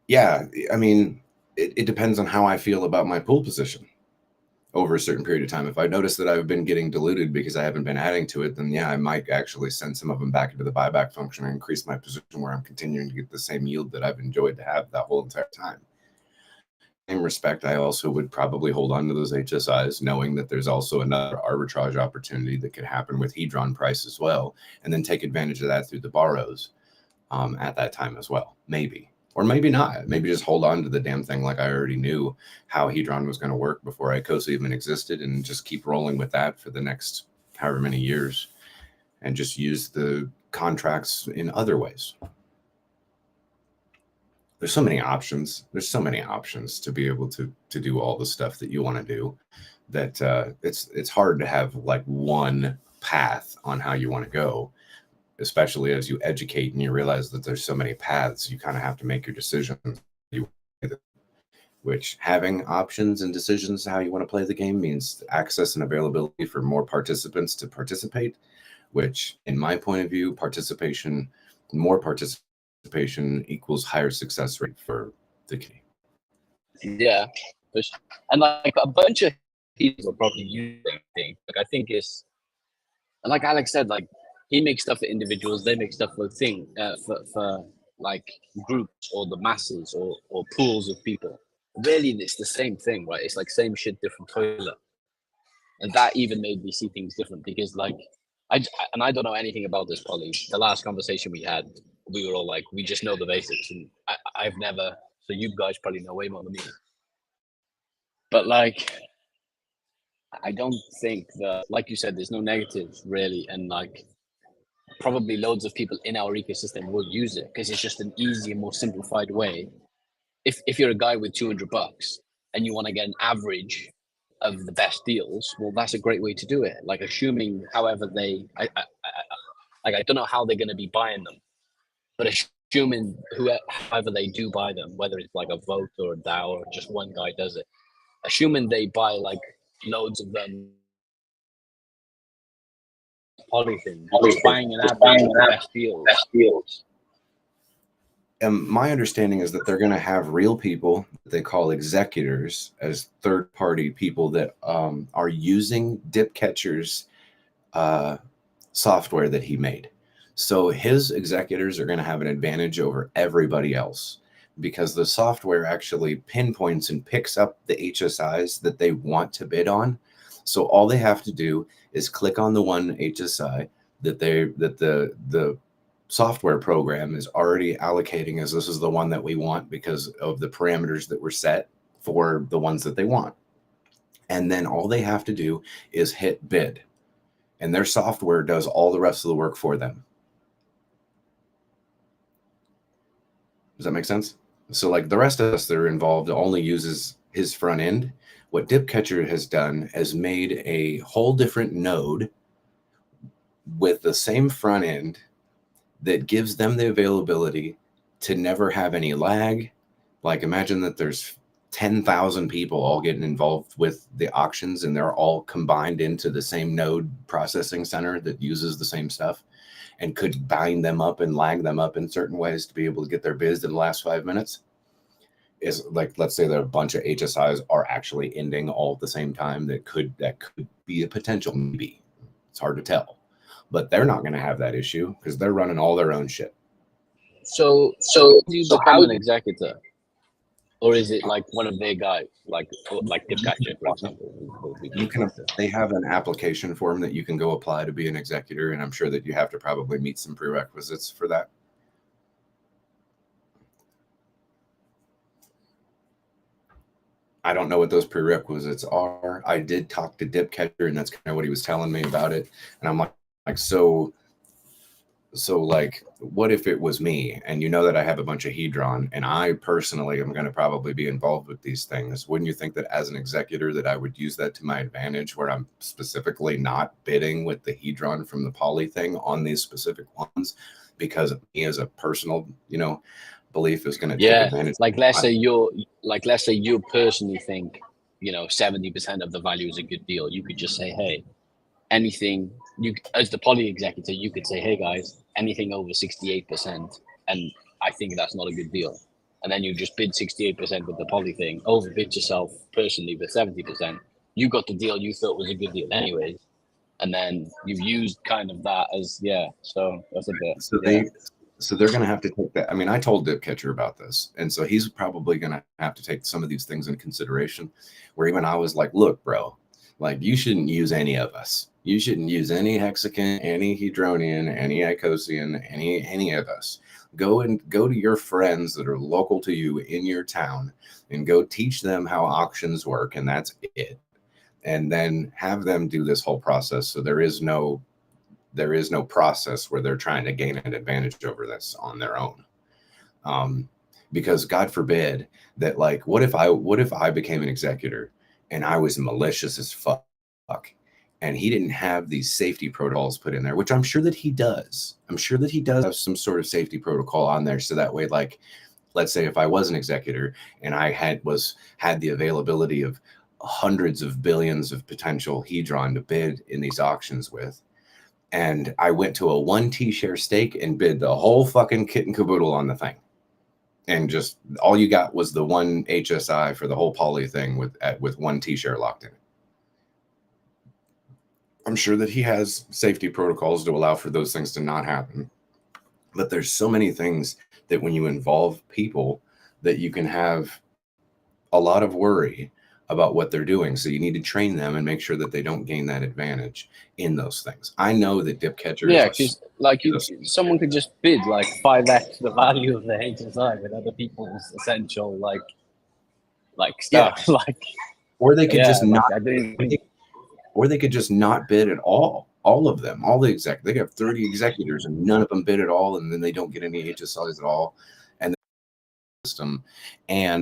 Yeah, I mean, it depends on how I feel about my pool position over a certain period of time. If I notice that I've been getting diluted because I haven't been adding to it, then yeah, I might actually send some of them back into the buyback function and increase my position where I'm continuing to get the same yield that I've enjoyed to have that whole entire time. Same respect, I also would probably hold on to those HSIs, knowing that there's also another arbitrage opportunity that could happen with Hedron price as well, and then take advantage of that through the borrows at that time as well. Maybe. Or maybe not. Maybe just hold on to the damn thing like I already knew how Hedron was going to work before Icosa even existed, and just keep rolling with that for the next however many years, and just use the contracts in other ways. There's so many options. There's so many options to be able to do all the stuff that you want to do, that it's hard to have like one path on how you want to go, especially as you educate and you realize that there's so many paths. You kind of have to make your decisions. Which having options and decisions how you want to play the game means access and availability for more participants to participate, which in my point of view, more participation equals higher success rate for the community. Yeah, and like a bunch of people will probably use the same thing. Like I think it's, and like Alex said, like he makes stuff for individuals, they make stuff for like groups or the masses or pools of people. Really, it's the same thing, right? It's like same shit, different toilet. And that even made me see things different, because like I don't know anything about this, Polly. The last conversation we had, we were all like, we just know the basics, and I've never. So you guys probably know way more than me. But like, I don't think that, like you said, there's no negatives really, and like probably loads of people in our ecosystem will use it because it's just an easier, more simplified way. If you're a guy with $200 and you want to get an average of the best deals, well, that's a great way to do it. Like assuming, however I don't know how they're going to be buying them, but assuming however they do buy them, whether it's like a vote or a DAO or just one guy does it, assuming they buy like loads of them, polythene, just buying an average of the best deals. My understanding is that they're going to have real people that they call executors as third-party people that are using Dip Catcher's software that he made. So his executors are going to have an advantage over everybody else, because the software actually pinpoints and picks up the HSIs that they want to bid on. So all they have to do is click on the one HSI that the software program is already allocating as this is the one that we want because of the parameters that were set for the ones that they want. And then all they have to do is hit bid, and their software does all the rest of the work for them. Does that make sense? So like the rest of us that are involved only uses his front end. What Dipcatcher has done is made a whole different node with the same front end that gives them the availability to never have any lag. Like imagine that there's 10,000 people all getting involved with the auctions, and they're all combined into the same node processing center that uses the same stuff, and could bind them up and lag them up in certain ways to be able to get their bids in the last 5 minutes. Is like, let's say that a bunch of HSIs are actually ending all at the same time. That could be a potential, maybe. It's hard to tell. But they're not going to have that issue because they're running all their own shit. So how do you become an executor? Or is it like one of their guys, like Dipcatcher, for example? They have an application form that you can go apply to be an executor, and I'm sure that you have to probably meet some prerequisites for that. I don't know what those prerequisites are. I did talk to Dipcatcher, and that's kind of what he was telling me about it. And I'm like so like, what if it was me, and you know that I have a bunch of Hedron, and I personally am going to probably be involved with these things? Wouldn't you think that as an executor that I would use that to my advantage, where I'm specifically not bidding with the Hedron from the poly thing on these specific ones, because me as a personal, belief is going to take advantage? Like let's say you personally think 70% of the value is a good deal. You could just say, hey, anything, you as the poly executor, you could say, hey guys, anything over 68%, and I think that's not a good deal. and then you just bid 68% with the poly thing, overbid yourself personally with 70%. You got the deal you thought was a good deal anyways, and then you've used kind of that as So that's a bit. So they're going to have to take that. I mean, I told Dip Catcher about this, and so he's probably going to have to take some of these things into consideration. Where even I was like, "Look, bro, like you shouldn't use any of us. You shouldn't use any Hexagon, any Hedronian, any Icosian, any of us. Go to your friends that are local to you in your town, and go teach them how auctions work, and that's it. And then have them do this whole process. So there is no process where they're trying to gain an advantage over this on their own. Because God forbid that, like, what if I became an executor and I was malicious as fuck, and he didn't have these safety protocols put in there, which I'm sure that he does. I'm sure that he does have some sort of safety protocol on there. So that way, like, let's say if I was an executor and I had the availability of hundreds of billions of potential Hedron to bid in these auctions with, and I went to a 1 T-share stake and bid the whole fucking kit and caboodle on the thing, and just all you got was the 1 HSI for the whole poly thing with 1 T-share locked in. I'm sure that he has safety protocols to allow for those things to not happen. But there's so many things that when you involve people that you can have a lot of worry about what they're doing. So you need to train them and make sure that they don't gain that advantage in those things. I know that Dip Catcher because like someone could just bid like 5x the value of the HSI with other people's essential like stuff. Yeah. Or they could just not. Or they could just not bid at all of them, all the they have 30 executors and none of them bid at all, and then they don't get any HSIs at all, and the system. And